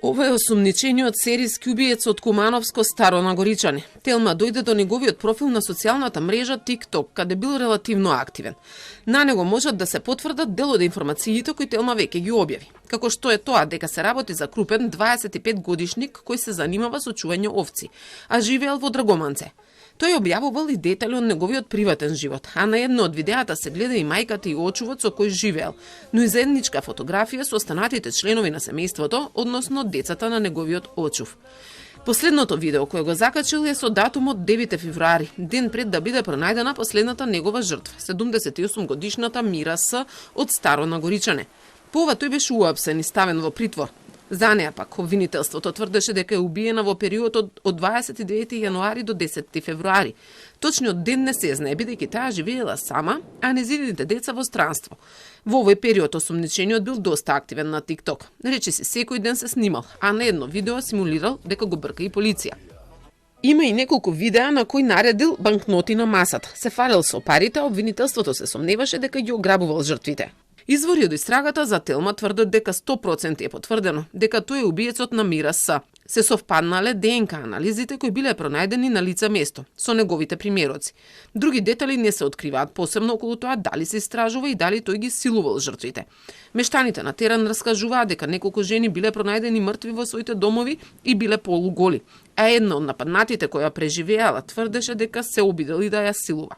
Ова е осумничениот серијски убиец од Кумановско Старо на Горичани. Телма дојде до неговиот профил на социјалната мрежа TikTok, каде бил релативно активен. На него можат да се потврдат дел од информациите кои Телма веќе ги објави. Како што е тоа дека се работи за крупен 25 годишник кој се занимава со чување овци, а живеел во Драгоманце. Тој објавувал и детали од неговиот приватен живот, а на едно од видеата се гледа и мајката и очувот со кој живеел, но и заедничка фотографија со останатите членови на семејството, односно децата на неговиот очув. Последното видео кое го закачил е со датумот 9 февруари, ден пред да биде пронајдена последната негова жртва, 78 годишната Мира С од Старо на Горичане. По ова тој беше уапсен и ставен во притвор. За неа пак обвинителството тврдеше дека е убиена во периодот од 29 јануари до 10 февруари. Точниот ден не се знае, бидејќи таа живеела сама, а незините деца во странство. Во овој период осумничениот бил доста активен на TikTok. Речиси секој ден се снимал, а на едно видео симулирал дека го брка и полиција. Има и неколку видеа на кои наредил банкноти на масата. Се фалел со парите, а обвинителството се сомневаше дека ги ограбувал жртвите. Извори од истрагата за Телма тврдат дека 100% е потврдено дека тој е убиецот на Мира С. Се совпаднале ДНК анализите кои биле пронајдени на лице место со неговите примероци. Други детали не се откриваат, посебно околу тоа дали се истражува и дали тој ги силувал жртвите. Мештаните на терен раскажуваат дека неколку жени биле пронајдени мртви во своите домови и биле полуголи, а една од нападнатите која преживеала тврдеше дека се обидел да ја силува.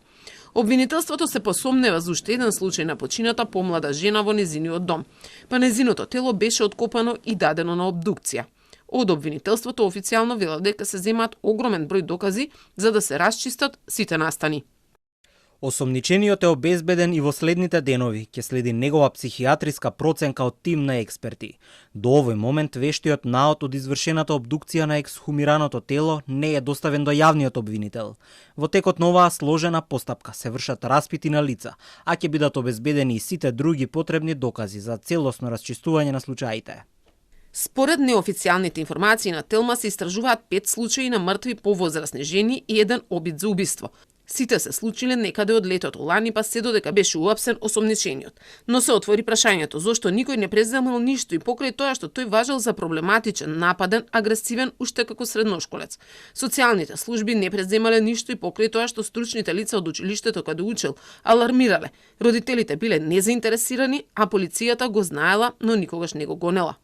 Обвинителството се посомнева за уште еден случај на почината помлада жена во незиниот дом, па незиното тело беше откопано и дадено на обдукција. Од обвинителството официјално велат дека се земаат огромен број докази за да се расчистат сите настани. Осомничениот е обезбеден и во следните денови, ќе следи негова психијатриска проценка од тим на експерти. До овој момент вештиот наод од извршената обдукција на ексхумираното тело не е доставен до јавниот обвинител. Во текот на оваа сложена постапка се вршат распити на лица, а ќе бидат обезбедени и сите други потребни докази за целосно расчистување на случаите. Според неофицијалните информации на Телма се истражуваат 5 случаи на мртви повозрасни жени и еден обид за убиство. Сите се случиле некаде од летото лани, па се додека беше уапсен осомничениот. Но се отвори прашањето зошто никој не преземал ништо и покрај тоа што тој важел за проблематичен, нападен, агресивен уште како средношколец. Социјалните служби не преземале ништо и покрај тоа што стручните лица од училиштето каде учел алармирале. Родителите биле незаинтересирани, а полицијата го знаела, но никогаш не го гонела.